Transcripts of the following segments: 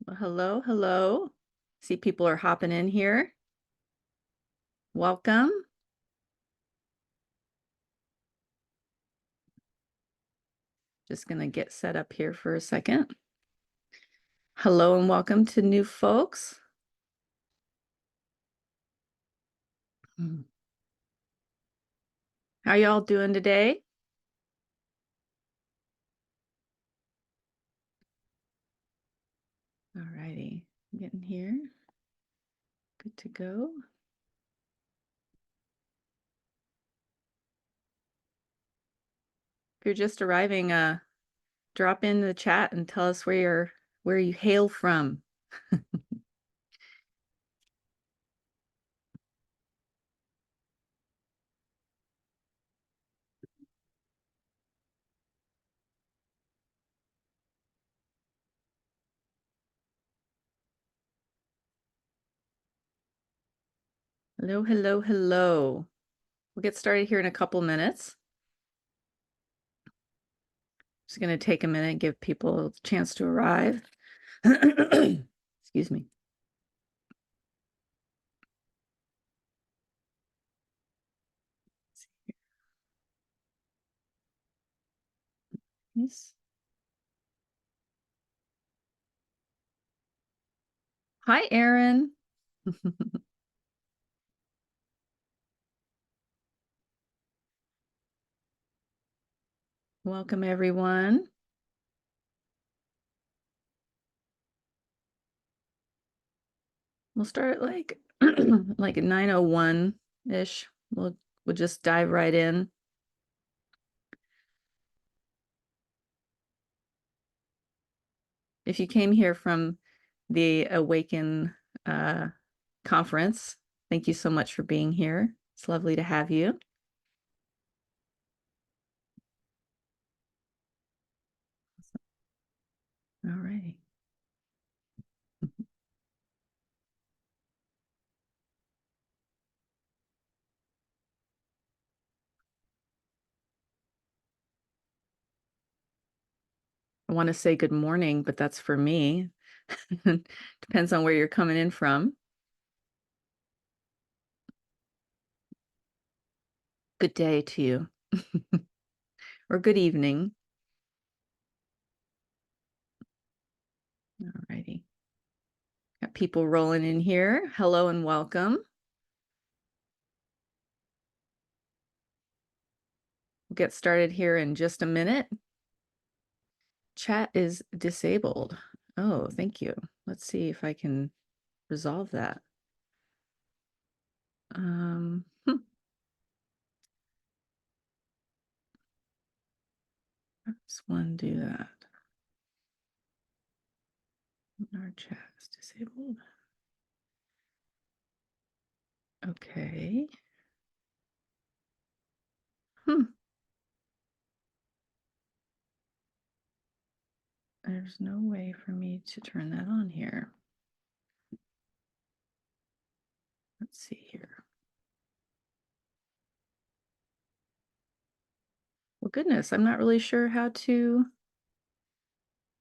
Well, hello, hello. See people are hopping in here. Welcome. Just going to get set up here for a second. Hello and welcome to new folks. How y'all doing today? All righty, getting here. Good to go. If you're just arriving, drop in the chat and tell us where you hail from. Hello, hello, hello. We'll get started here in a couple minutes. Just going to take a minute and give people a chance to arrive. Excuse me. Yes. Hi, Erin. Welcome, everyone. We'll start like like 9:01-ish. We'll just dive right in. If you came here from the Awaken conference, thank you so much for being here. It's lovely to have you. All right. I want to say good morning, but that's for me. Depends on where you're coming in from. Good day to you. Or good evening. All righty. Got people rolling in here. Hello and welcome. We'll get started here in just a minute. Chat is disabled. Oh, thank you. Let's see if I can resolve that. Let's do that. Our chat is disabled. Okay. There's no way for me to turn that on here. Let's see here. Well, goodness, I'm not really sure how to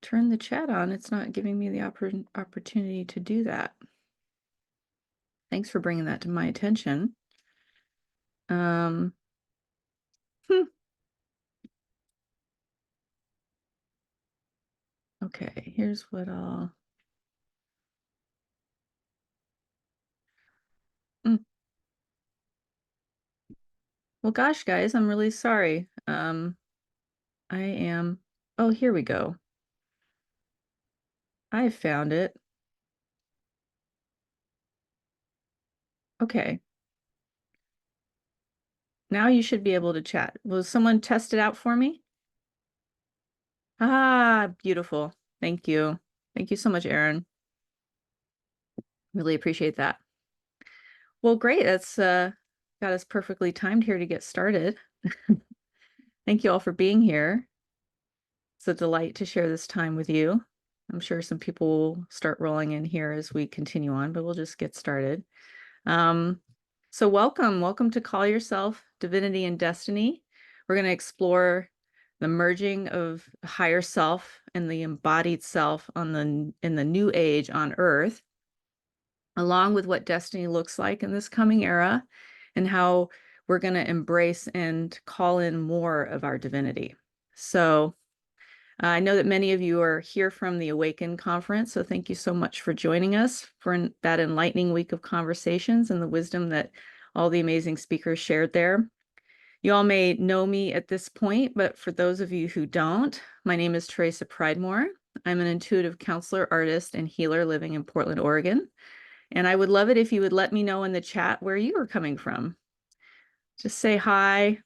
turn the chat on. It's not giving me the opportunity to do that. Thanks for bringing that to my attention. Okay, here's what I'll... Well, gosh, guys, I'm really sorry. I am... Oh, here we go. I found it. Okay. Now you should be able to chat. Will someone test it out for me? Ah, beautiful. Thank you. Thank you so much, Erin. Really appreciate that. Well, great. That's got us perfectly timed here to get started. Thank you all for being here. It's a delight to share this time with you. I'm sure some people will start rolling in here as we continue on, but we'll just get started. So welcome to Call Yourself Divinity and Destiny. We're going to explore the merging of higher self and the embodied self in the new age on Earth, along with what destiny looks like in this coming era, and how we're going to embrace and call in more of our divinity. So I know that many of you are here from the Awaken conference, so thank you so much for joining us for that enlightening week of conversations and the wisdom that all the amazing speakers shared there. You all may know me at this point, but for those of you who don't, my name is Teresa Pridemore. I'm an intuitive counselor, artist, and healer living in Portland, Oregon. And I would love it if you would let me know in the chat where you are coming from. Just say hi.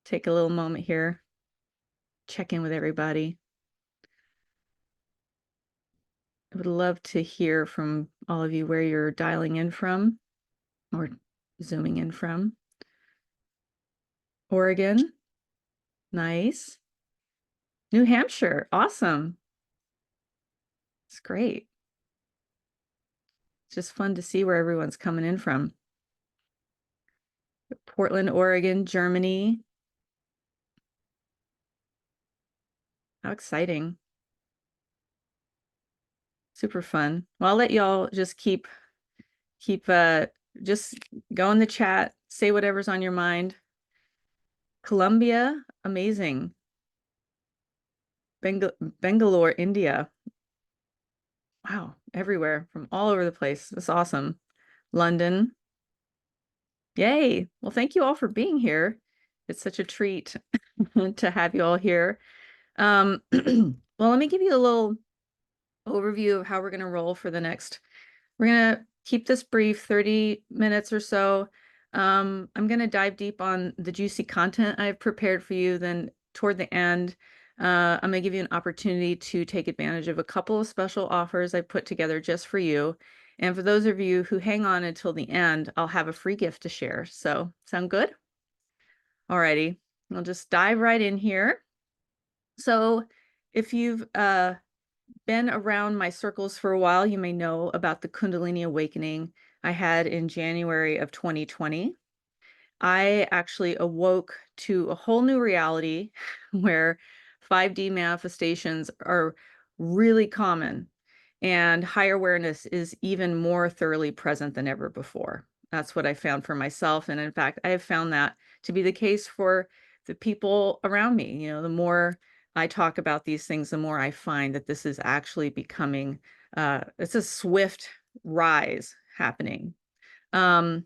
Take a little moment here. Check in with everybody. I would love to hear from all of you where you're dialing in from or zooming in from. Oregon. Nice. New Hampshire. Awesome. It's great. It's just fun to see where everyone's coming in from. Portland, Oregon, Germany. How exciting. Super fun. Well, I'll let y'all just keep just go in the chat, say whatever's on your mind. Colombia, amazing. Bangalore, India. Wow, everywhere from all over the place. That's awesome. London. Yay. Well, thank you all for being here. It's such a treat to have you all here. Well, let me give you a little overview of how we're going to roll for the next. We're going to keep this brief, 30 minutes or so. I'm going to dive deep on the juicy content I've prepared for you. Then toward the end, I'm going to give you an opportunity to take advantage of a couple of special offers I put together just for you. And for those of you who hang on until the end, I'll have a free gift to share. So sound good? Alrighty, I'll just dive right in here. So if you've been around my circles for a while, you may know about the Kundalini awakening I had in January of 2020. I actually awoke to a whole new reality where 5D manifestations are really common and higher awareness is even more thoroughly present than ever before. That's what I found for myself. And in fact, I have found that to be the case for the people around me. You know, the more I talk about these things, the more I find that this is actually becoming, it's a swift rise happening. Well,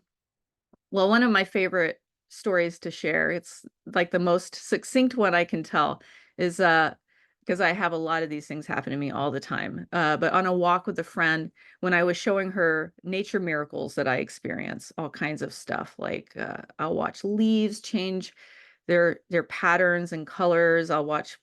one of my favorite stories to share, it's like the most succinct one I can tell, is because I have a lot of these things happen to me all the time. But on a walk with a friend, when I was showing her nature miracles that I experience, all kinds of stuff, like I'll watch leaves change their patterns and colors. I'll watch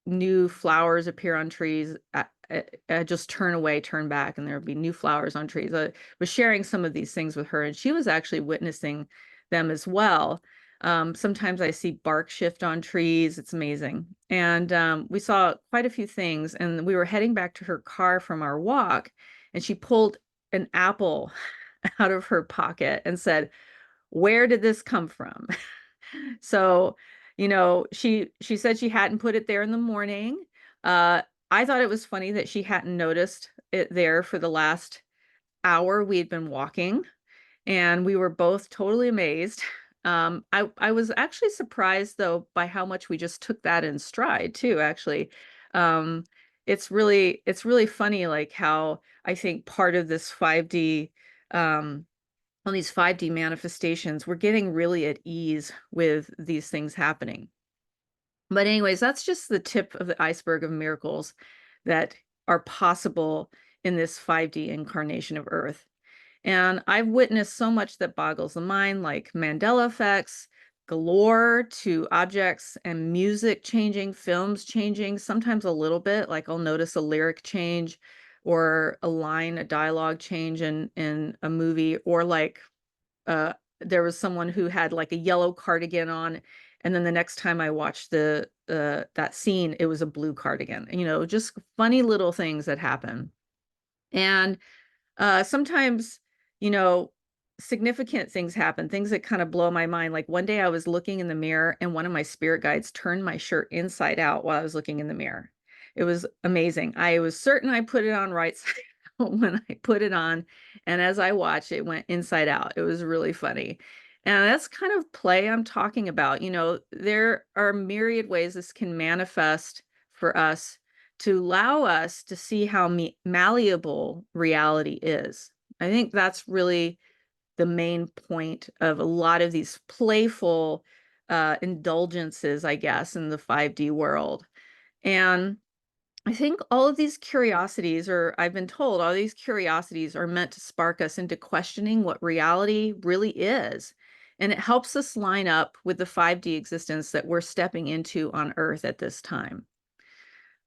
new flowers appear on trees. I just turn away, turn back, and there would be new flowers on trees. I was sharing some of these things with her, and she was actually witnessing them as well. Sometimes I see bark shift on trees. It's amazing. And we saw quite a few things, and we were heading back to her car from our walk, and she pulled an apple out of her pocket and said, "Where did this come from?" So, you know, she said she hadn't put it there in the morning. I thought it was funny that she hadn't noticed it there for the last hour we had been walking, and we were both totally amazed. I was actually surprised though by how much we just took that in stride too, actually. Um, it's really funny like how I think part of this 5D on these 5D manifestations, we're getting really at ease with these things happening. But anyways, that's just the tip of the iceberg of miracles that are possible in this 5D incarnation of Earth. And I've witnessed so much that boggles the mind, like Mandela effects, galore to objects and music changing, films changing, sometimes a little bit, like I'll notice a lyric change or a line, a dialogue change in a movie, or like there was someone who had like a yellow cardigan on, and then the next time I watched that scene, it was a blue cardigan. You know, just funny little things that happen. And sometimes, you know, significant things happen, things that kind of blow my mind. Like one day I was looking in the mirror and one of my spirit guides turned my shirt inside out while I was looking in the mirror. It was amazing. I was certain I put it on right side when I put it on, and as I watched, it went inside out. It was really funny. And that's kind of play I'm talking about. You know, there are myriad ways this can manifest for us to allow us to see how malleable reality is. I think that's really the main point of a lot of these playful indulgences, I guess, in the 5D world. And I think all of these curiosities, or I've been told all these curiosities are meant to spark us into questioning what reality really is. And it helps us line up with the 5D existence that we're stepping into on Earth at this time.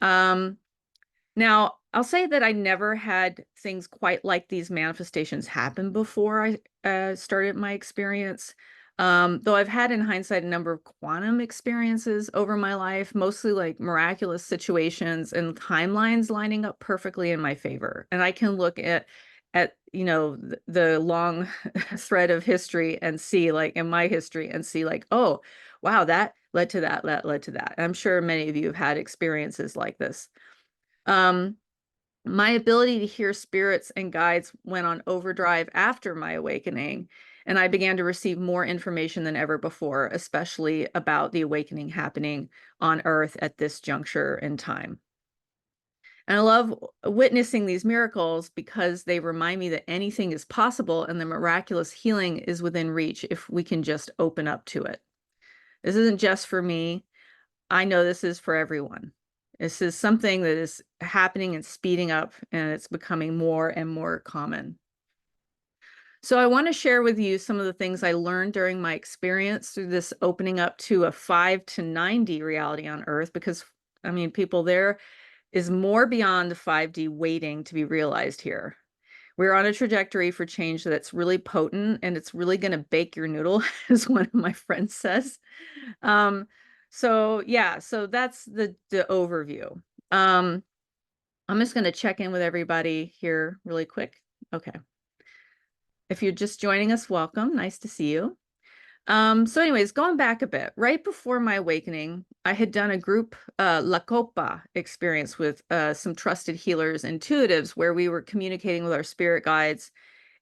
Now, I'll say that I never had things quite like these manifestations happen before I started my experience. Though I've had in hindsight a number of quantum experiences over my life, mostly like miraculous situations and timelines lining up perfectly in my favor. And I can look at you know the long thread of history and see like in my history and see like, oh, wow, that led to that, that led to that. And I'm sure many of you have had experiences like this. My ability to hear spirits and guides went on overdrive after my awakening, and I began to receive more information than ever before, especially about the awakening happening on Earth at this juncture in time. And I love witnessing these miracles because they remind me that anything is possible and the miraculous healing is within reach if we can just open up to it. This isn't just for me. I know this is for everyone. This is something that is happening and speeding up, and it's becoming more and more common. So I want to share with you some of the things I learned during my experience through this opening up to a 5 to 9D reality on Earth, because, I mean, people, there is more beyond the 5D waiting to be realized here. We're on a trajectory for change that's really potent, and it's really going to bake your noodle, as one of my friends says. So yeah, so that's the overview. I'm just going to check in with everybody here really quick. Okay. If you're just joining us, welcome. Nice to see you. So anyways, going back a bit, right before my awakening, I had done a group La Copa experience with some trusted healers, intuitives, where we were communicating with our spirit guides,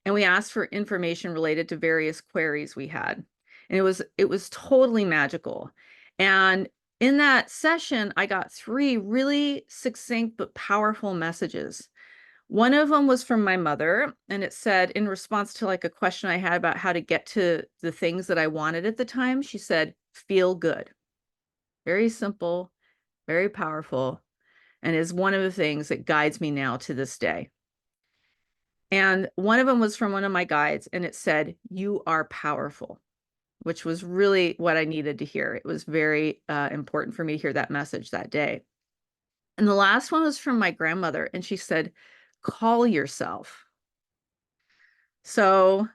and we asked for information related to various queries we had. And it was totally magical. And in that session, I got 3 really succinct but powerful messages. One of them was from my mother, and it said, in response to like a question I had about how to get to the things that I wanted at the time, she said, feel good. Very simple, very powerful, and is one of the things that guides me now to this day. And one of them was from one of my guides, and it said, you are powerful, which was really what I needed to hear. It was very important for me to hear that message that day. And the last one was from my grandmother, and she said, call yourself. So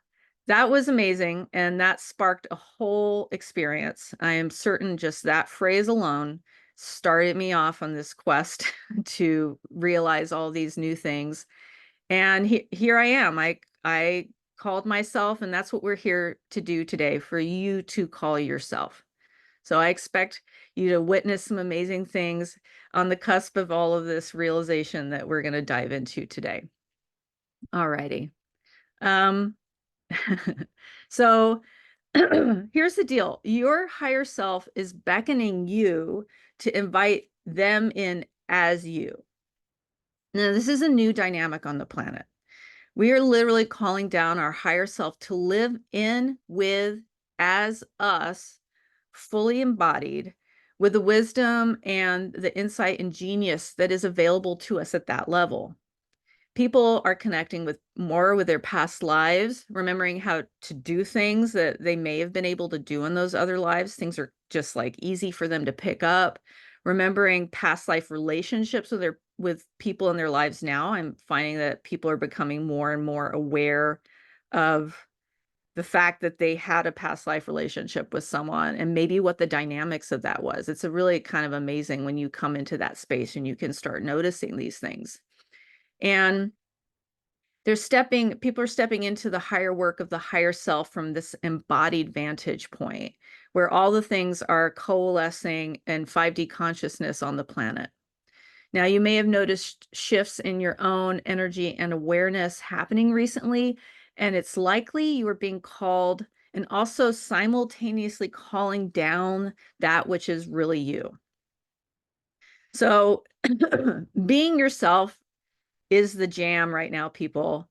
that was amazing, and that sparked a whole experience. I am certain just that phrase alone started me off on this quest to realize all these new things. And here I am. I called myself, and that's what we're here to do today, for you to call yourself. So I expect you to witness some amazing things on the cusp of all of this realization that we're going to dive into today. All righty. So here's the deal. Your higher self is beckoning you to invite them in as you. Now, this is a new dynamic on the planet. We are literally calling down our higher self to live in, with, as us, fully embodied, with the wisdom and the insight and genius that is available to us at that level. People are connecting with more with their past lives, remembering how to do things that they may have been able to do in those other lives. Things are just like easy for them to pick up. Remembering past life relationships with people in their lives now. I'm finding that people are becoming more and more aware of the fact that they had a past life relationship with someone and maybe what the dynamics of that was. It's a really kind of amazing when you come into that space and you can start noticing these things. And people are stepping into the higher work of the higher self from this embodied vantage point, where all the things are coalescing in 5D consciousness on the planet. Now, you may have noticed shifts in your own energy and awareness happening recently, and it's likely you are being called and also simultaneously calling down that which is really you. So, being yourself is the jam right now, people.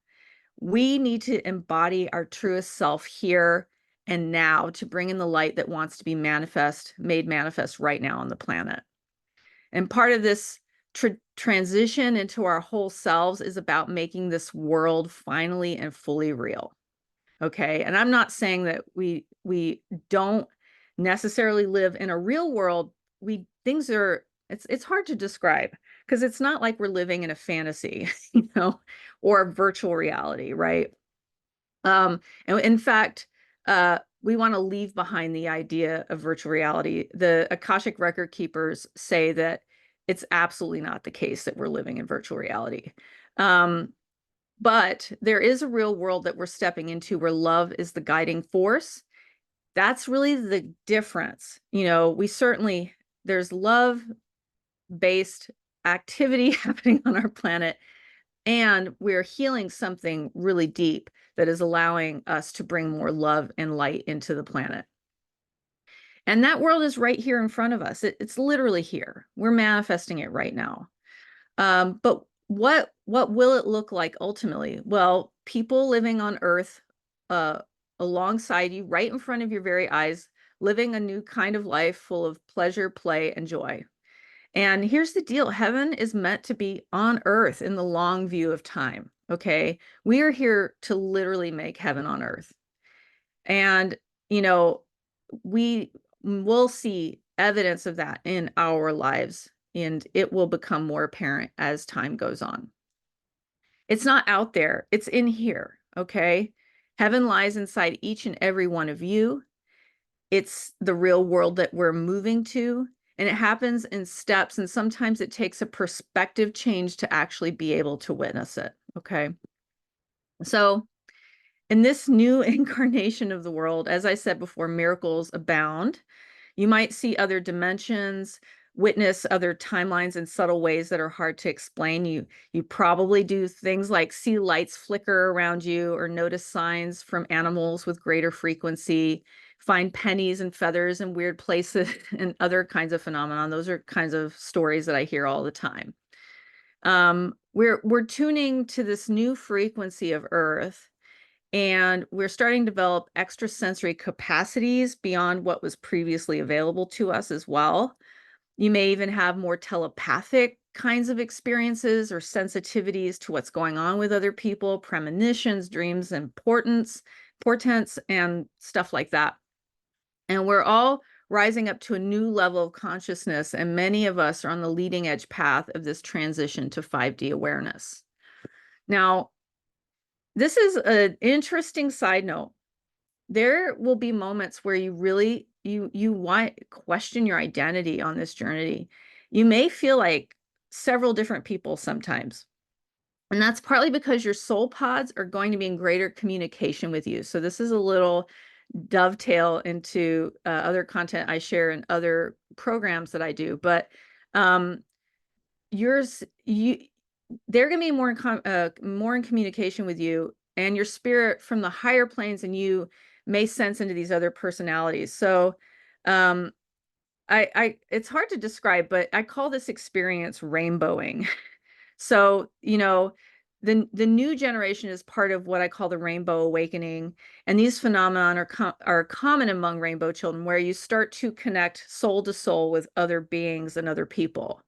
We need to embody our truest self here and now to bring in the light that wants to be made manifest right now on the planet. And part of this transition into our whole selves is about making this world finally and fully real. Okay. And I'm not saying that we don't necessarily live in a real world. Things are, it's hard to describe because it's not like we're living in a fantasy, or a virtual reality, right? And in fact, we want to leave behind the idea of virtual reality. The Akashic record keepers say that it's absolutely not the case that we're living in virtual reality. But there is a real world that we're stepping into where love is the guiding force. That's really the difference. There's love-based activity happening on our planet, and we're healing something really deep that is allowing us to bring more love and light into the planet. And that world is right here in front of us. It's literally here. We're manifesting it right now. But what will it look like ultimately? Well, people living on Earth alongside you, right in front of your very eyes, living a new kind of life full of pleasure, play, and joy. And here's the deal. Heaven is meant to be on earth in the long view of time. Okay. We are here to literally make heaven on earth. And, we will see evidence of that in our lives, and it will become more apparent as time goes on. It's not out there, it's in here. Okay. Heaven lies inside each and every one of you. It's the real world that we're moving to, and it happens in steps, and sometimes it takes a perspective change to actually be able to witness it. Okay. So in this new incarnation of the world, as I said before, miracles abound. You might see other dimensions, witness other timelines in subtle ways that are hard to explain. You probably do things like see lights flicker around you or notice signs from animals with greater frequency, find pennies and feathers in weird places and other kinds of phenomenon. Those are kinds of stories that I hear all the time. We're tuning to this new frequency of Earth, and we're starting to develop extrasensory capacities beyond what was previously available to us as well. You may even have more telepathic kinds of experiences or sensitivities to what's going on with other people, premonitions, dreams, and portents, and stuff like that. And we're all rising up to a new level of consciousness, and many of us are on the leading edge path of this transition to 5D awareness. Now, this is an interesting side note. There will be moments where you really question your identity on this journey. You may feel like several different people sometimes. And that's partly because your soul pods are going to be in greater communication with you. So this is a little dovetail into other content I share in other programs that I do. But they're going to be more in communication with you, and your spirit from the higher planes and you may sense into these other personalities. So it's hard to describe, but I call this experience rainbowing. So, the new generation is part of what I call the rainbow awakening. And these phenomena are common among rainbow children, where you start to connect soul to soul with other beings and other people.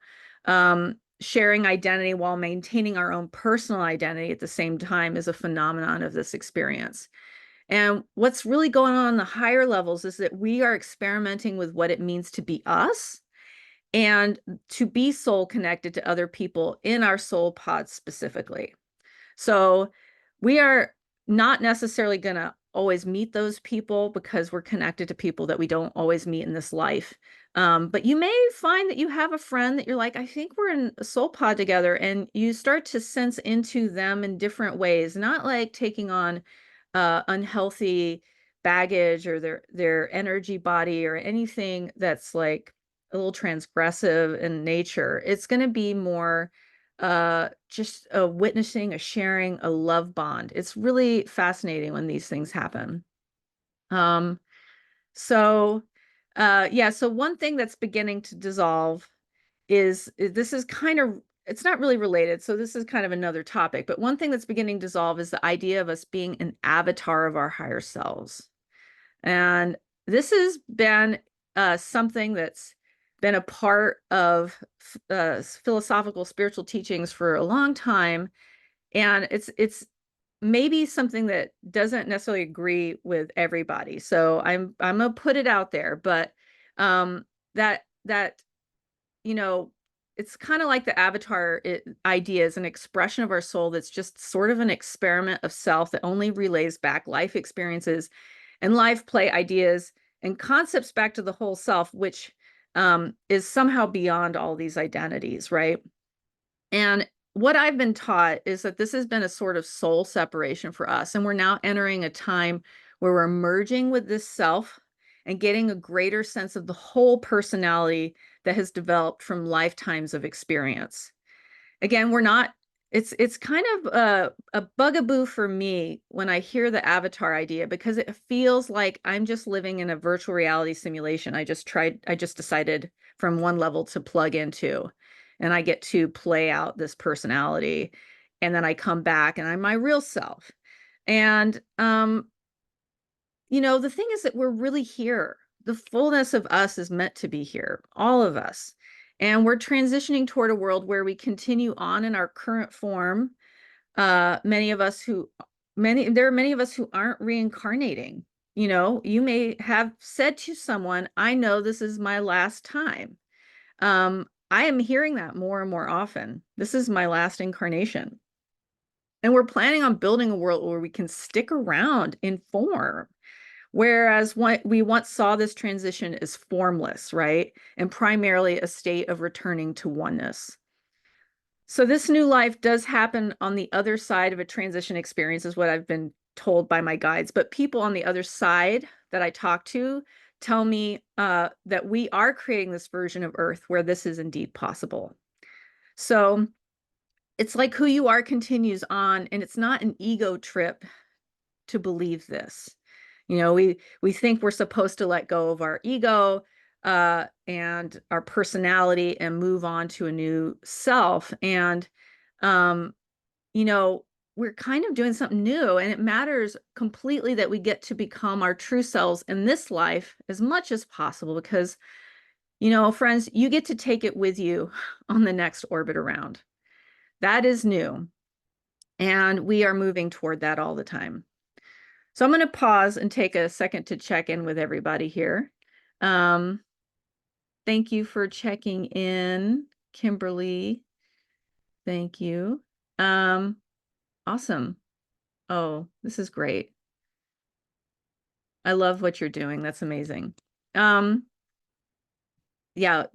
Sharing identity while maintaining our own personal identity at the same time is a phenomenon of this experience. And what's really going on the higher levels is that we are experimenting with what it means to be us and to be soul connected to other people in our soul pods specifically. So we are not necessarily going to always meet those people because we're connected to people that we don't always meet in this life. But you may find that you have a friend that you're like, I think we're in a soul pod together, and you start to sense into them in different ways, not like taking on unhealthy baggage or their energy body or anything that's like a little transgressive in nature. It's going to be more just a witnessing, a sharing, a love bond. It's really fascinating when these things happen. Um, so yeah, so one thing that's beginning to dissolve is this is kind of, it's not really related, so this is kind of another topic, but one thing that's beginning to dissolve is the idea of us being an avatar of our higher selves. And this has been something that's been a part of philosophical spiritual teachings for a long time. And it's maybe something that doesn't necessarily agree with everybody. So I'm gonna put it out there, but that you know, it's kind of like the avatar idea is an expression of our soul that's just sort of an experiment of self that only relays back life experiences and life play ideas and concepts back to the whole self, which is somehow beyond all these identities, right? And what I've been taught is that this has been a sort of soul separation for us. And we're now entering a time where we're merging with this self and getting a greater sense of the whole personality that has developed from lifetimes of experience. Again, we're not, it's kind of a bugaboo for me when I hear the avatar idea, because it feels like I'm just living in a virtual reality simulation. I just decided from one level to plug into, and I get to play out this personality, and then I come back and I'm my real self. And the thing is that we're really here. The fullness of us is meant to be here, all of us. And we're transitioning toward a world where we continue on in our current form. There are many of us who aren't reincarnating. You may have said to someone, I know this is my last time. I am hearing that more and more often. This is my last incarnation. And we're planning on building a world where we can stick around in form. Whereas what we once saw this transition as formless, right? And primarily a state of returning to oneness. So this new life does happen on the other side of a transition experience, is what I've been told by my guides. But people on the other side that I talk to tell me that we are creating this version of Earth where this is indeed possible. So it's like who you are continues on, and it's not an ego trip to believe this. We think we're supposed to let go of our ego and our personality and move on to a new self. And um, we're kind of doing something new, and it matters completely that we get to become our true selves in this life as much as possible, because, friends, you get to take it with you on the next orbit around. That is new. And we are moving toward that all the time. So I'm going to pause and take a second to check in with everybody here. Thank you for checking in, Kimberly. Thank you. Awesome. Oh, this is great. I love what you're doing. That's amazing. Yeah,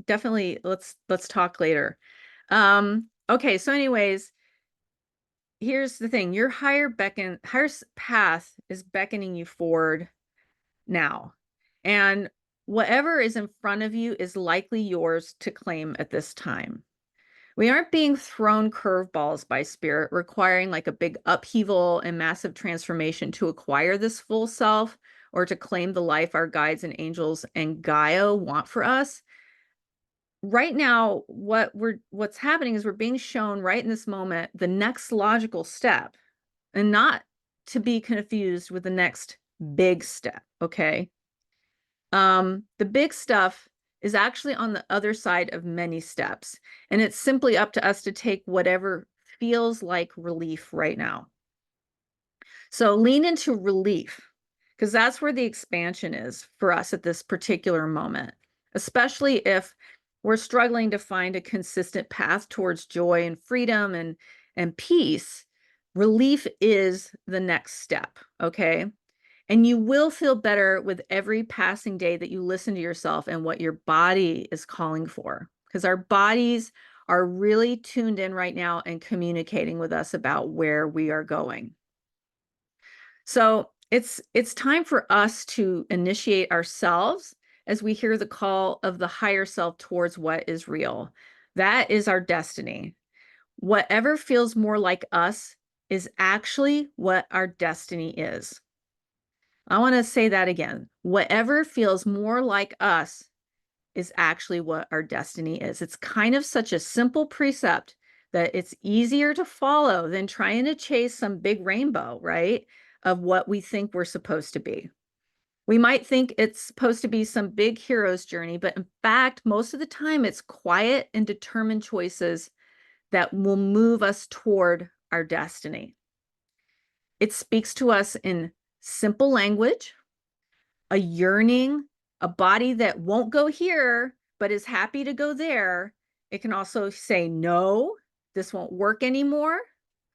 definitely. Let's talk later. Okay, so anyways, here's the thing. Your higher path is beckoning you forward now. And whatever is in front of you is likely yours to claim at this time. We aren't being thrown curveballs by spirit, requiring like a big upheaval and massive transformation to acquire this full self or to claim the life our guides and angels and Gaia want for us. Right now, what's happening is we're being shown right in this moment the next logical step, and not to be confused with the next big step, okay? The big stuff is actually on the other side of many steps, and it's simply up to us to take whatever feels like relief right now. So lean into relief, because that's where the expansion is for us at this particular moment, especially if we're struggling to find a consistent path towards joy and freedom and peace. Relief is the next step, okay? And you will feel better with every passing day that you listen to yourself and what your body is calling for, because our bodies are really tuned in right now and communicating with us about where we are going. So it's time for us to initiate ourselves as we hear the call of the higher self towards what is real. That is our destiny. Whatever feels more like us is actually what our destiny is. I want to say that again. Whatever feels more like us is actually what our destiny is. It's kind of such a simple precept that it's easier to follow than trying to chase some big rainbow, right? Of what we think we're supposed to be. We might think it's supposed to be some big hero's journey, but in fact, most of the time it's quiet and determined choices that will move us toward our destiny. It speaks to us in simple language, a yearning, a body that won't go here, but is happy to go there. It can also say, no, this won't work anymore.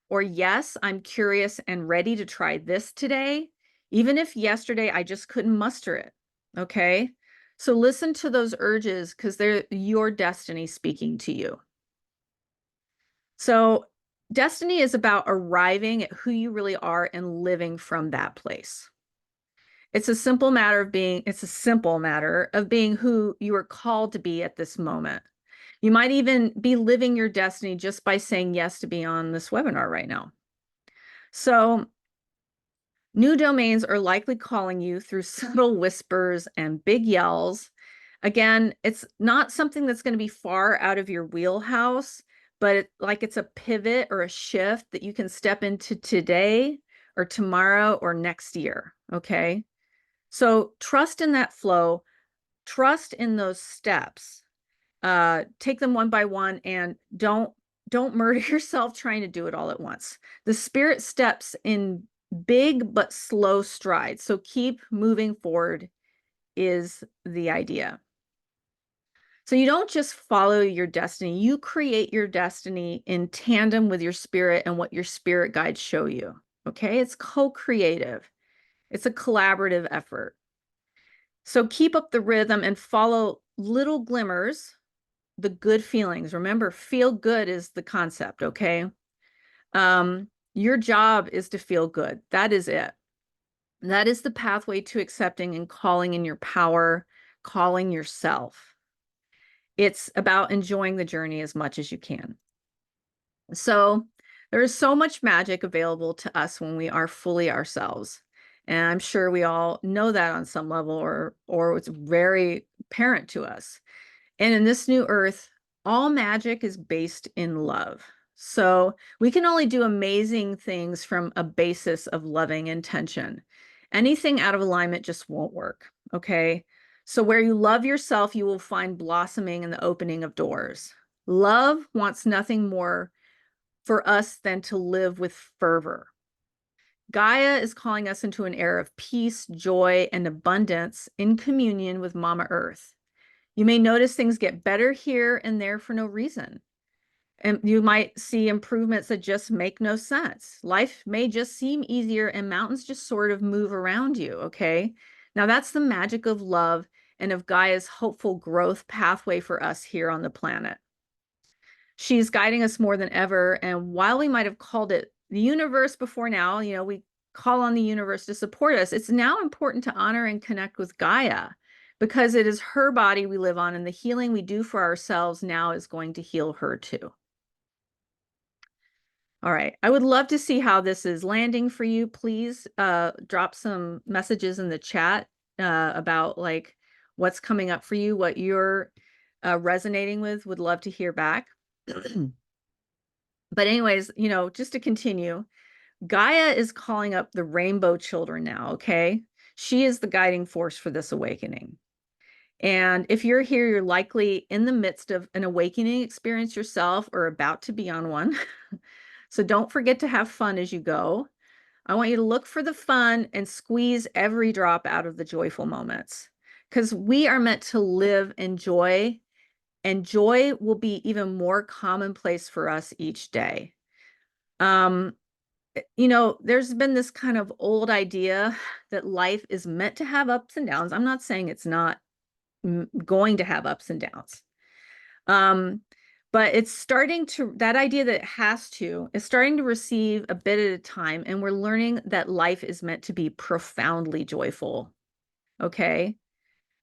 Or yes, I'm curious and ready to try this today, even if yesterday I just couldn't muster it. Okay. So listen to those urges because they're your destiny speaking to you. So destiny is about arriving at who you really are and living from that place. It's a simple matter of being who you are called to be at this moment. You might even be living your destiny just by saying yes to be on this webinar right now. So new domains are likely calling you through subtle whispers and big yells. Again, it's not something that's going to be far out of your wheelhouse, but it's a pivot or a shift that you can step into today or tomorrow or next year. Okay. So trust in that flow, trust in those steps. Take them one by one and don't murder yourself trying to do it all at once. The spirit steps in big but slow strides. So keep moving forward is the idea. So you don't just follow your destiny, you create your destiny in tandem with your spirit and what your spirit guides show you. Okay? It's co-creative. It's a collaborative effort. So keep up the rhythm and follow little glimmers, the good feelings. Remember, feel good is the concept, okay? Your job is to feel good. That is it. That is the pathway to accepting and calling in your power, calling yourself. It's about enjoying the journey as much as you can. So there is so much magic available to us when we are fully ourselves. And I'm sure we all know that on some level or it's very apparent to us. And in this new earth, all magic is based in love. So we can only do amazing things from a basis of loving intention. Anything out of alignment just won't work. Okay. So where you love yourself, you will find blossoming and the opening of doors. Love wants nothing more for us than to live with fervor. Gaia is calling us into an era of peace, joy, and abundance in communion with Mama Earth. You may notice things get better here and there for no reason. And you might see improvements that just make no sense. Life may just seem easier and mountains just sort of move around you, okay? Now that's the magic of love and of Gaia's hopeful growth pathway for us here on the planet. She's guiding us more than ever. And while we might have called it the universe before now, we call on the universe to support us. It's now important to honor and connect with Gaia because it is her body we live on, and the healing we do for ourselves now is going to heal her too. All right. I would love to see how this is landing for you. Please drop some messages in the chat about what's coming up for you, what you're resonating with. Would love to hear back. But anyways, just to continue, Gaia is calling up the rainbow children now, okay? She is the guiding force for this awakening. And if you're here, you're likely in the midst of an awakening experience yourself or about to be on one. So don't forget to have fun as you go. I want you to look for the fun and squeeze every drop out of the joyful moments because we are meant to live in joy, and joy will be even more commonplace for us each day. There's been this kind of old idea that life is meant to have ups and downs. I'm not saying it's not going to have ups and downs. But it's that idea that it has to is starting to receive a bit at a time. And we're learning that life is meant to be profoundly joyful. Okay.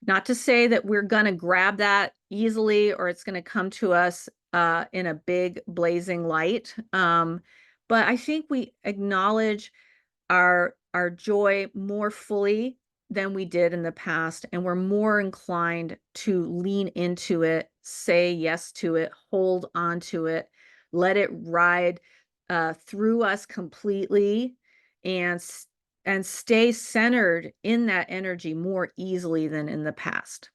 Not to say that we're going to grab that easily or it's going to come to us in a big blazing light. But I think we acknowledge our joy more fully than we did in the past, and we're more inclined to lean into it, say yes to it, hold on to it, let it ride through us completely, and and stay centered in that energy more easily than in the past.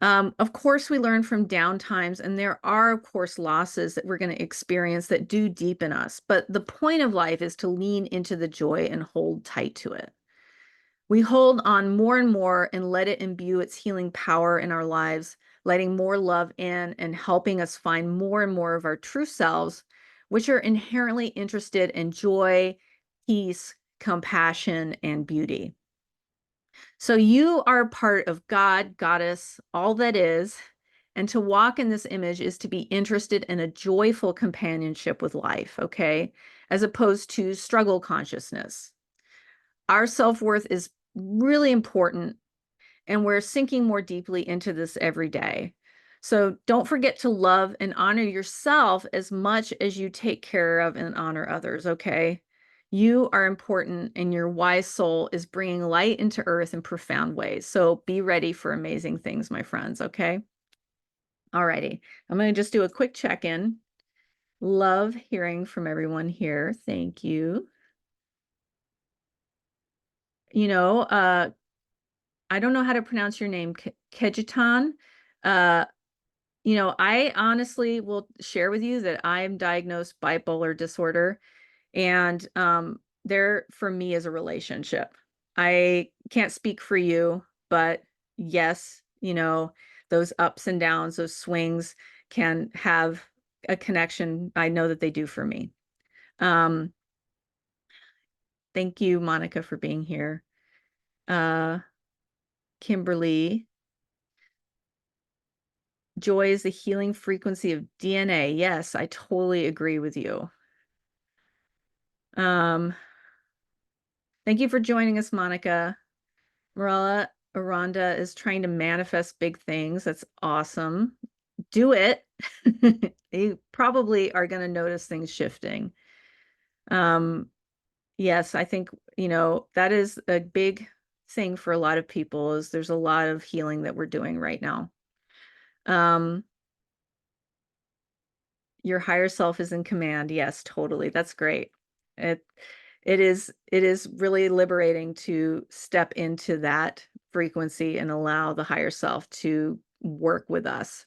Of course, we learn from downtimes, and there are, of course, losses that we're going to experience that do deepen us. But the point of life is to lean into the joy and hold tight to it. We hold on more and more and let it imbue its healing power in our lives, letting more love in and helping us find more and more of our true selves, which are inherently interested in joy, peace, compassion, and beauty. So you are a part of God, Goddess, all that is. And to walk in this image is to be interested in a joyful companionship with life, okay? As opposed to struggle consciousness. Our self-worth is really important, and we're sinking more deeply into this every day. So don't forget to love and honor yourself as much as you take care of and honor others, okay? You are important, and your wise soul is bringing light into earth in profound ways. So be ready for amazing things, my friends, okay? Alrighty, I'm going to just do a quick check-in. Love hearing from everyone here. Thank you. You know, I don't know how to pronounce your name, Kejitan. Uh, you know, I honestly will share with you that I'm diagnosed bipolar disorder, and there for me is a relationship. I can't speak for you, but yes, you know, those ups and downs, those swings can have a connection. I know that they do for me. Um, thank you, Monica, for being here. Uh, Kimberly, joy is the healing frequency of DNA. Yes, I totally agree with you. Thank you for joining us, Monica. Marella Aranda is trying to manifest big things. That's awesome. Do it. You probably are going to notice things shifting. Yes, I think, you know, that is a big thing for a lot of people is there's a lot of healing that we're doing right now. Your higher self is in command. Yes, totally. That's great. It it is really liberating to step into that frequency and allow the higher self to work with us.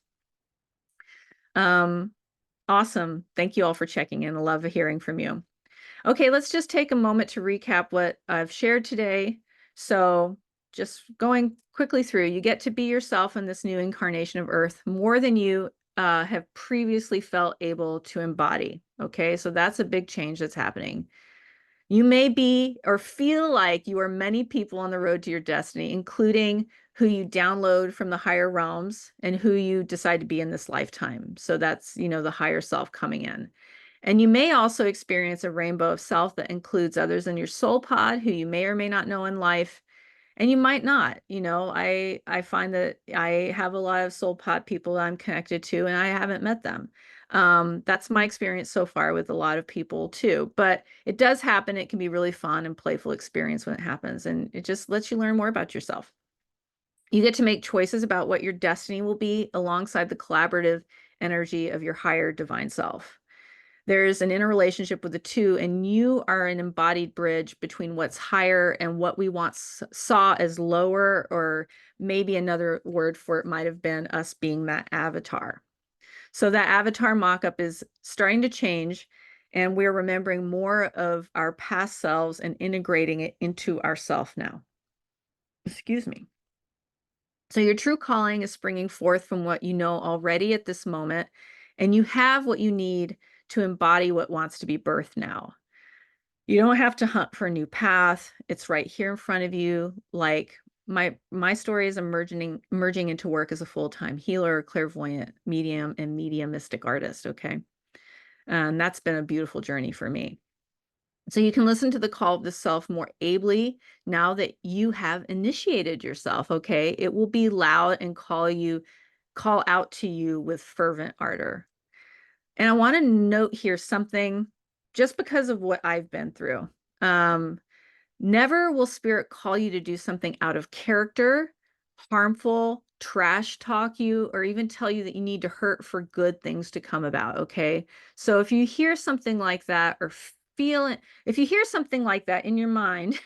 Awesome. Thank you all for checking in. I love hearing from you. Okay, let's just take a moment to recap what I've shared today. So just going quickly through, you get to be yourself in this new incarnation of Earth more than you have previously felt able to embody. Okay, so that's a big change that's happening. You may be or feel like you are many people on the road to your destiny, including who you download from the higher realms and who you decide to be in this lifetime. So that's, you know, the higher self coming in. And you may also experience a rainbow of self that includes others in your soul pod who you may or may not know in life, and you might not. You know, I find that I have a lot of soul pod people that I'm connected to, and I haven't met them. That's my experience so far with a lot of people too, but it does happen. It can be really fun and playful experience when it happens, and it just lets you learn more about yourself. You get to make choices about what your destiny will be alongside the collaborative energy of your higher divine self. There's an interrelationship with the two, and you are an embodied bridge between what's higher and what we once saw as lower, or maybe another word for it might have been us being that avatar. So that avatar mock-up is starting to change, and we're remembering more of our past selves and integrating it into ourself now. Excuse me. So your true calling is springing forth from what you know already at this moment, and you have what you need to embody what wants to be birthed now. You don't have to hunt for a new path. It's right here in front of you. Like my story is emerging into work as a full-time healer, clairvoyant, medium, and mediumistic artist, okay? And that's been a beautiful journey for me. So you can listen to the call of the self more ably now that you have initiated yourself, okay? It will be loud and call out to you with fervent ardor. And I want to note here something just because of what I've been through. Um, Never will spirit call you to do something out of character, harmful, trash talk you, or even tell you that you need to hurt for good things to come about. Okay. So if you hear something like that or feel it, if you hear something like that in your mind,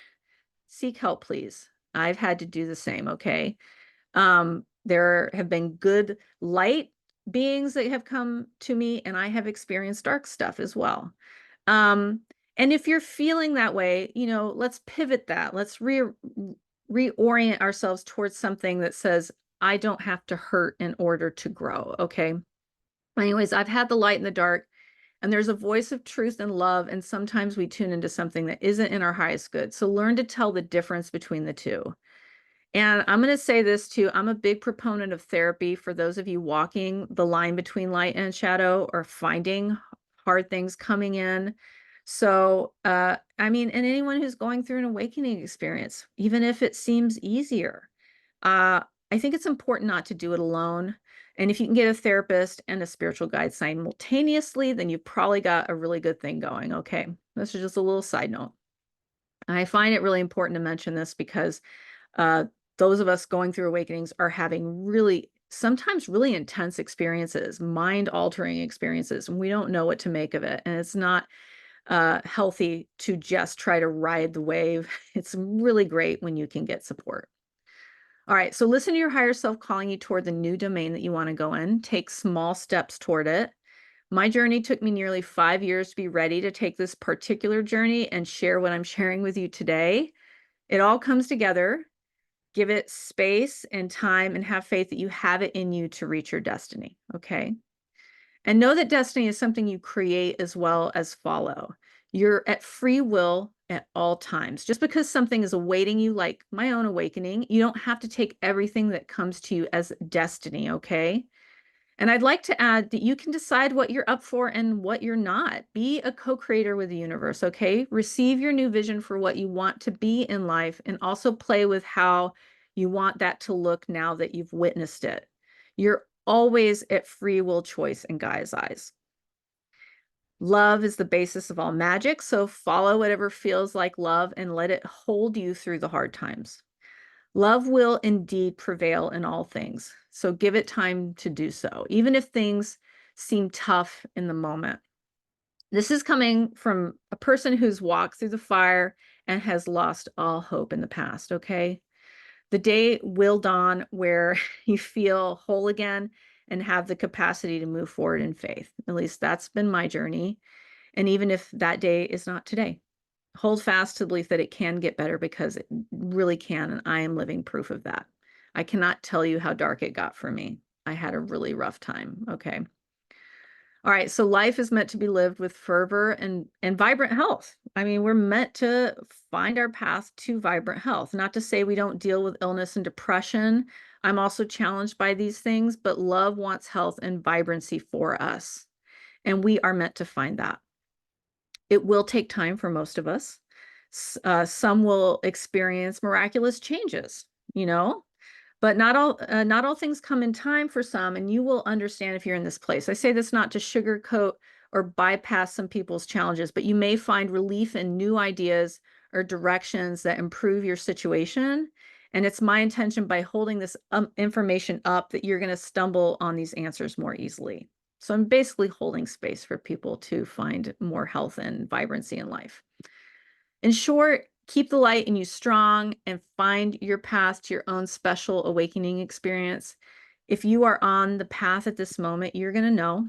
seek help, please. I've had to do the same. Okay. There have been good light beings that have come to me, and I have experienced dark stuff as well. Um, and if you're feeling that way, let's pivot that. Let's reorient ourselves towards something that says, I don't have to hurt in order to grow. Okay. Anyways, I've had the light and the dark, and there's a voice of truth and love. And sometimes we tune into something that isn't in our highest good. So learn to tell the difference between the two. And I'm going to say this too. I'm a big proponent of therapy for those of you walking the line between light and shadow or finding hard things coming in. So, and anyone who's going through an awakening experience, even if it seems easier, uh, I think it's important not to do it alone. And if you can get a therapist and a spiritual guide simultaneously, then you've probably got a really good thing going. Okay. This is just a little side note. I find it really important to mention this because uh, those of us going through awakenings are having sometimes really intense experiences, mind-altering experiences, and we don't know what to make of it. And it's not healthy to just try to ride the wave. It's really great when you can get support. All right, so listen to your higher self calling you toward the new domain that you want to go in. Take small steps toward it. My journey took me nearly 5 years to be ready to take this particular journey and share what I'm sharing with you today. It all comes together. Give it space and time and have faith that you have it in you to reach your destiny. Okay. And know that destiny is something you create as well as follow. You're at free will at all times. Just because something is awaiting you, like my own awakening, you don't have to take everything that comes to you as destiny. Okay. And I'd like to add that you can decide what you're up for and what you're not. Be a co-creator with the universe, okay? Receive your new vision for what you want to be in life and also play with how you want that to look now that you've witnessed it. You're always at free will choice in Gaia's eyes. Love is the basis of all magic, so follow whatever feels like love and let it hold you through the hard times. Love will indeed prevail in all things. So give it time to do so, even if things seem tough in the moment. This is coming from a person who's walked through the fire and has lost all hope in the past, okay? The day will dawn where you feel whole again and have the capacity to move forward in faith. At least that's been my journey. And even if that day is not today, hold fast to the belief that it can get better because it really can. And I am living proof of that. I cannot tell you how dark it got for me. I had a really rough time. Okay. All right. So life is meant to be lived with fervor and vibrant health. I mean, we're meant to find our path to vibrant health. Not to say we don't deal with illness and depression. I'm also challenged by these things, but love wants health and vibrancy for us. And we are meant to find that. It will take time for most of us. Some will experience miraculous changes, you know, but not all things come in time for some, and you will understand if you're in this place. I say this not to sugarcoat or bypass some people's challenges, but you may find relief in new ideas or directions that improve your situation. And it's my intention by holding this information up that you're going to stumble on these answers more easily. So I'm basically holding space for people to find more health and vibrancy in life. In short, keep the light in you strong and find your path to your own special awakening experience. If you are on the path at this moment, you're going to know.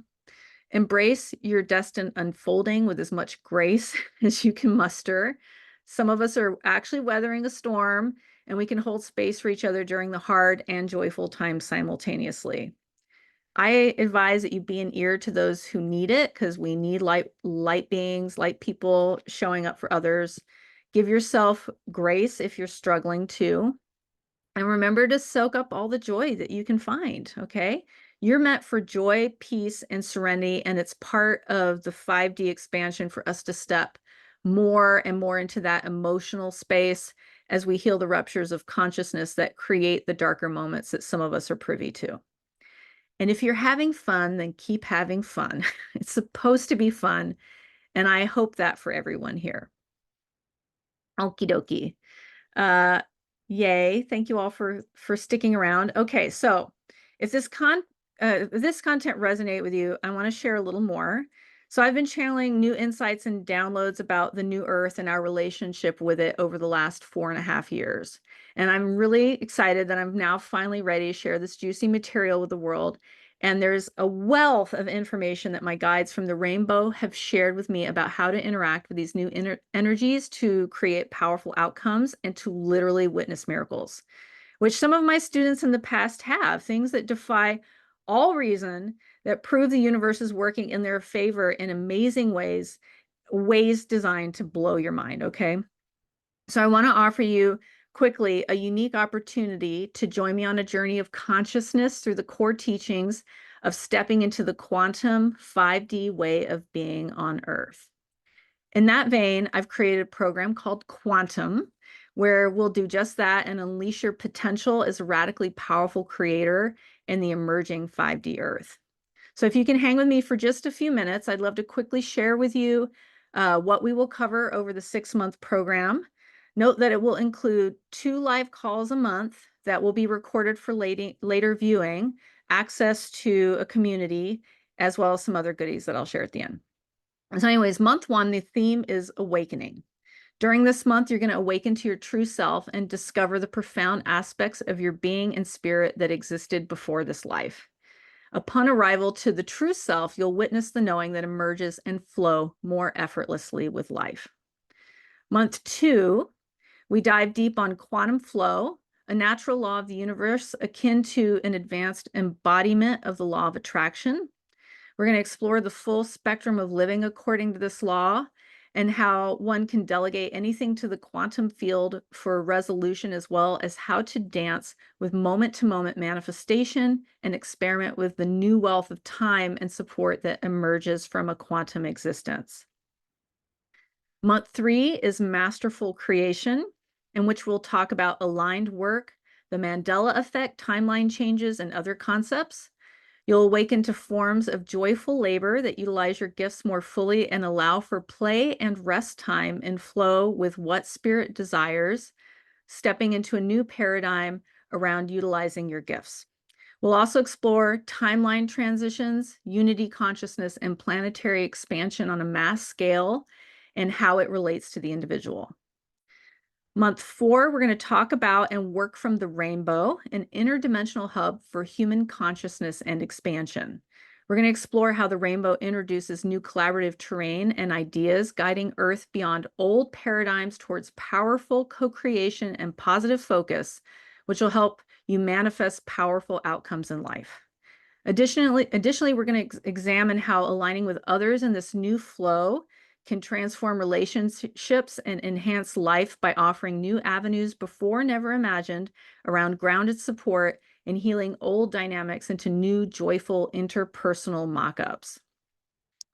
Embrace your destined unfolding with as much grace as you can muster. Some of us are actually weathering a storm, and we can hold space for each other during the hard and joyful times simultaneously. I advise that you be an ear to those who need it because we need light beings, light people showing up for others. Give yourself grace if you're struggling too. And remember to soak up all the joy that you can find, okay? You're meant for joy, peace, and serenity, and it's part of the 5D expansion for us to step more and more into that emotional space as we heal the ruptures of consciousness that create the darker moments that some of us are privy to. And if you're having fun, then keep having fun. It's supposed to be fun, and I hope that for everyone here. Okie dokie. Uh, Yay. Thank you all for sticking around. Okay, so if this content resonate with you, I want to share a little more. So I've been channeling new insights and downloads about the new earth and our relationship with it over the last 4.5 years. And I'm really excited that I'm now finally ready to share this juicy material with the world. And there's a wealth of information that my guides from the rainbow have shared with me about how to interact with these new energies to create powerful outcomes and to literally witness miracles, which some of my students in the past have, things that defy all reason, that prove the universe is working in their favor in amazing ways, ways designed to blow your mind, okay? So I want to offer you quickly a unique opportunity to join me on a journey of consciousness through the core teachings of stepping into the quantum 5D way of being on Earth. In that vein, I've created a program called Quantum, where we'll do just that and unleash your potential as a radically powerful creator in the emerging 5D Earth. So if you can hang with me for just a few minutes, I'd love to quickly share with you what we will cover over the 6-month program. Note that it will include 2 live calls a month that will be recorded for later viewing, access to a community, as well as some other goodies that I'll share at the end. So anyways, month 1, the theme is awakening. During this month, you're going to awaken to your true self and discover the profound aspects of your being and spirit that existed before this life. Upon arrival to the true self, you'll witness the knowing that emerges and flow more effortlessly with life. Month 2, we dive deep on quantum flow, a natural law of the universe akin to an advanced embodiment of the law of attraction. We're going to explore the full spectrum of living according to this law and how one can delegate anything to the quantum field for resolution, as well as how to dance with moment-to-moment manifestation and experiment with the new wealth of time and support that emerges from a quantum existence. Month 3 is masterful creation, in which we'll talk about aligned work, the Mandela effect, timeline changes, and other concepts. You'll awaken to forms of joyful labor that utilize your gifts more fully and allow for play and rest time in flow with what spirit desires, stepping into a new paradigm around utilizing your gifts. We'll also explore timeline transitions, unity consciousness, and planetary expansion on a mass scale and how it relates to the individual. Month 4, we're going to talk about and work from the rainbow, an interdimensional hub for human consciousness and expansion. We're going to explore how the rainbow introduces new collaborative terrain and ideas, guiding Earth beyond old paradigms towards powerful co-creation and positive focus, which will help you manifest powerful outcomes in life. Additionally, we're going to examine how aligning with others in this new flow can transform relationships and enhance life by offering new avenues before never imagined around grounded support and healing old dynamics into new joyful interpersonal mock-ups.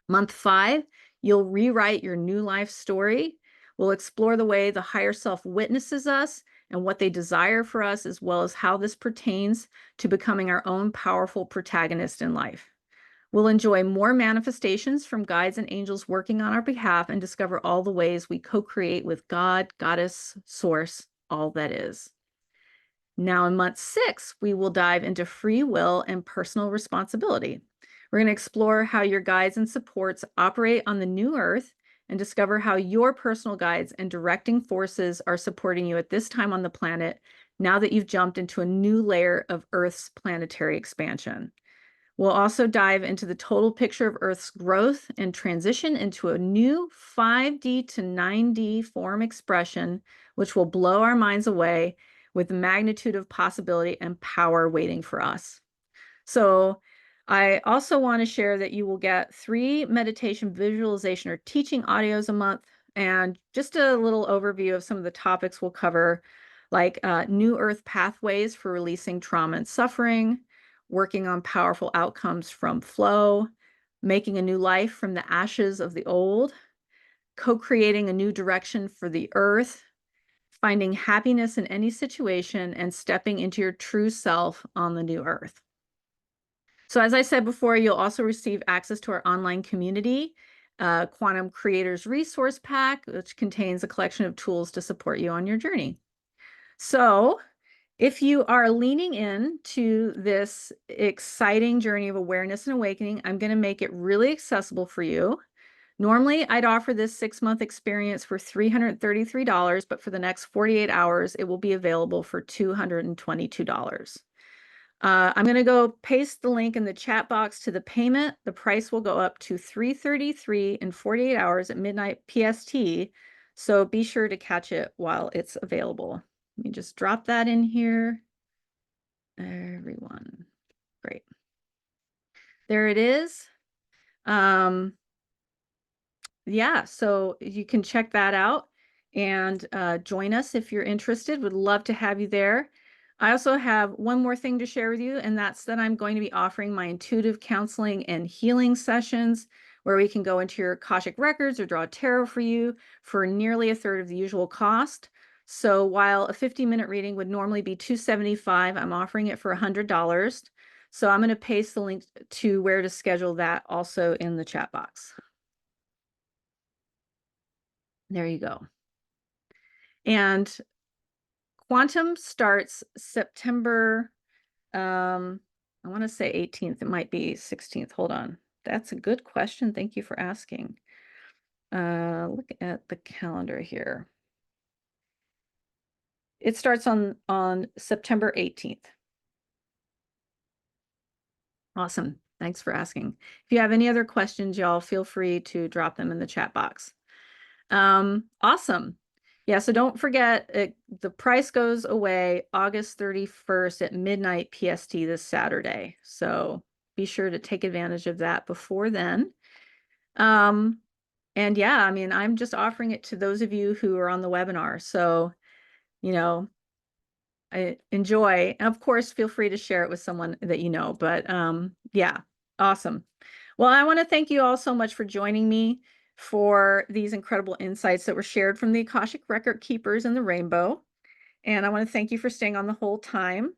Month 5, you'll rewrite your new life story. We'll explore the way the higher self witnesses us and what they desire for us, as well as how this pertains to becoming our own powerful protagonist in life. We'll enjoy more manifestations from guides and angels working on our behalf and discover all the ways we co-create with God, Goddess, Source, all that is. Now in month 6, we will dive into free will and personal responsibility. We're going to explore how your guides and supports operate on the new earth and discover how your personal guides and directing forces are supporting you at this time on the planet, now that you've jumped into a new layer of Earth's planetary expansion. We'll also dive into the total picture of Earth's growth and transition into a new 5D to 9D form expression, which will blow our minds away with the magnitude of possibility and power waiting for us. So I also want to share that you will get 3 meditation, visualization, or teaching audios a month, and just a little overview of some of the topics we'll cover, like new Earth pathways for releasing trauma and suffering, working on powerful outcomes from flow, making a new life from the ashes of the old, co-creating a new direction for the earth, finding happiness in any situation, and stepping into your true self on the new earth. So as I said before, you'll also receive access to our online community, Quantum Creators Resource Pack, which contains a collection of tools to support you on your journey. So if you are leaning in to this exciting journey of awareness and awakening, I'm going to make it really accessible for you. Normally, I'd offer this 6-month experience for $333, but for the next 48 hours, it will be available for $222. I'm going to go paste the link in the chat box to the payment. The price will go up to $333 in 48 hours at midnight PST. So be sure to catch it while it's available. Let me just drop that in here. Everyone. Great. There it is. Yeah, so you can check that out and join us if you're interested. Would love to have you there. I also have one more thing to share with you, and that's that I'm going to be offering my intuitive counseling and healing sessions where we can go into your Akashic records or draw tarot for you for nearly a third of the usual cost. So while a 50-minute reading would normally be $275, I'm offering it for $100. So I'm going to paste the link to where to schedule that also in the chat box. There you go. And Quantum starts September, I want to say 18th. It might be 16th. Hold on. That's a good question. Thank you for asking. Look at the calendar here. It starts on September 18th. Awesome. Thanks for asking. If you have any other questions, y'all, feel free to drop them in the chat box. Awesome. Yeah, so don't forget, the price goes away August 31st at midnight PST this Saturday. So be sure to take advantage of that before then. And yeah, I mean, I'm just offering it to those of you who are on the webinar. So, you know, I enjoy, and of course, feel free to share it with someone that you know, but yeah, awesome. Well, I want to thank you all so much for joining me for these incredible insights that were shared from the Akashic Record Keepers and the Rainbow. And I want to thank you for staying on the whole time.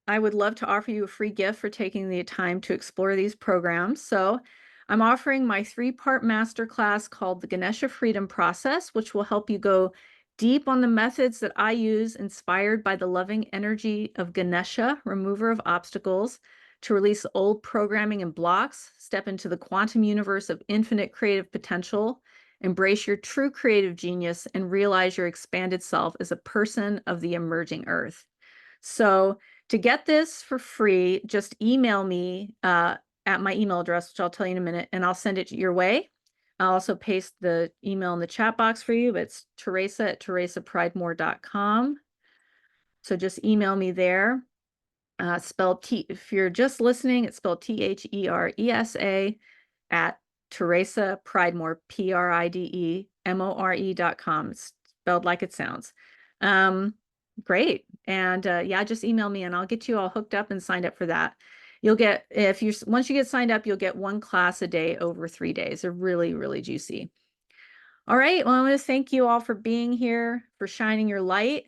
I would love to offer you a free gift for taking the time to explore these programs. So I'm offering my 3-part masterclass called the Ganesha Freedom Process, which will help you go deep on the methods that I use, inspired by the loving energy of Ganesha, remover of obstacles, to release old programming and blocks, step into the quantum universe of infinite creative potential, embrace your true creative genius, and realize your expanded self as a person of the emerging earth. So to get this for free, just email me at my email address, which I'll tell you in a minute, and I'll send it your way. I'll also paste the email in the chat box for you. It's Teresa@teresapridemore.com. So just email me there. Spelled T, if you're just listening, it's spelled THERESA at Teresa Pridemore, PRIDEMORE.com. It's spelled like it sounds. Great. And yeah, just email me and I'll get you all hooked up and signed up for that. You'll get, once you get signed up, you'll get 1 class a day over 3 days. They're really, really juicy. All right. Well, I want to thank you all for being here, for shining your light.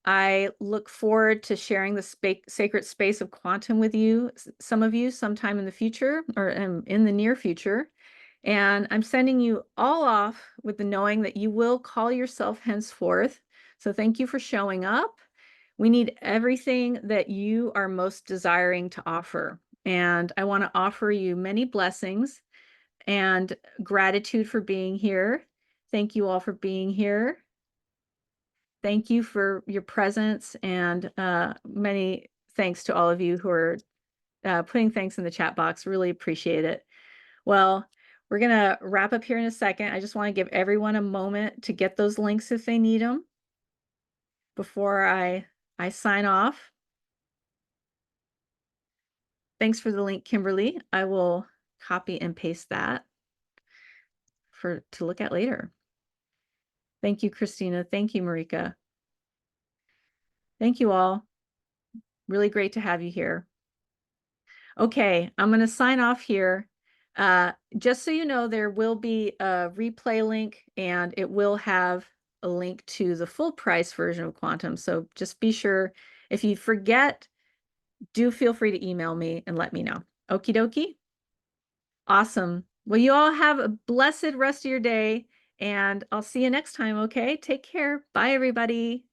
I look forward to sharing the sacred space of quantum with you, some of you, sometime in the future or in the near future. And I'm sending you all off with the knowing that you will call yourself henceforth. So thank you for showing up. We need everything that you are most desiring to offer. And I want to offer you many blessings and gratitude for being here. Thank you all for being here. Thank you for your presence, and many thanks to all of you who are putting thanks in the chat box. Really appreciate it. Well, we're going to wrap up here in a second. I just want to give everyone a moment to get those links if they need them before I sign off. Thanks for the link, Kimberly. I will copy and paste that to look at later. Thank you, Christina. Thank you, Marika. Thank you all. Really great to have you here. Okay, I'm going to sign off here. Just so you know, there will be a replay link and it will have a link to the full price version of Quantum. So just be sure, if you forget, do feel free to email me and let me know. Okie dokie. Awesome. Well, you all have a blessed rest of your day, and I'll see you next time, okay? Take care. Bye, everybody.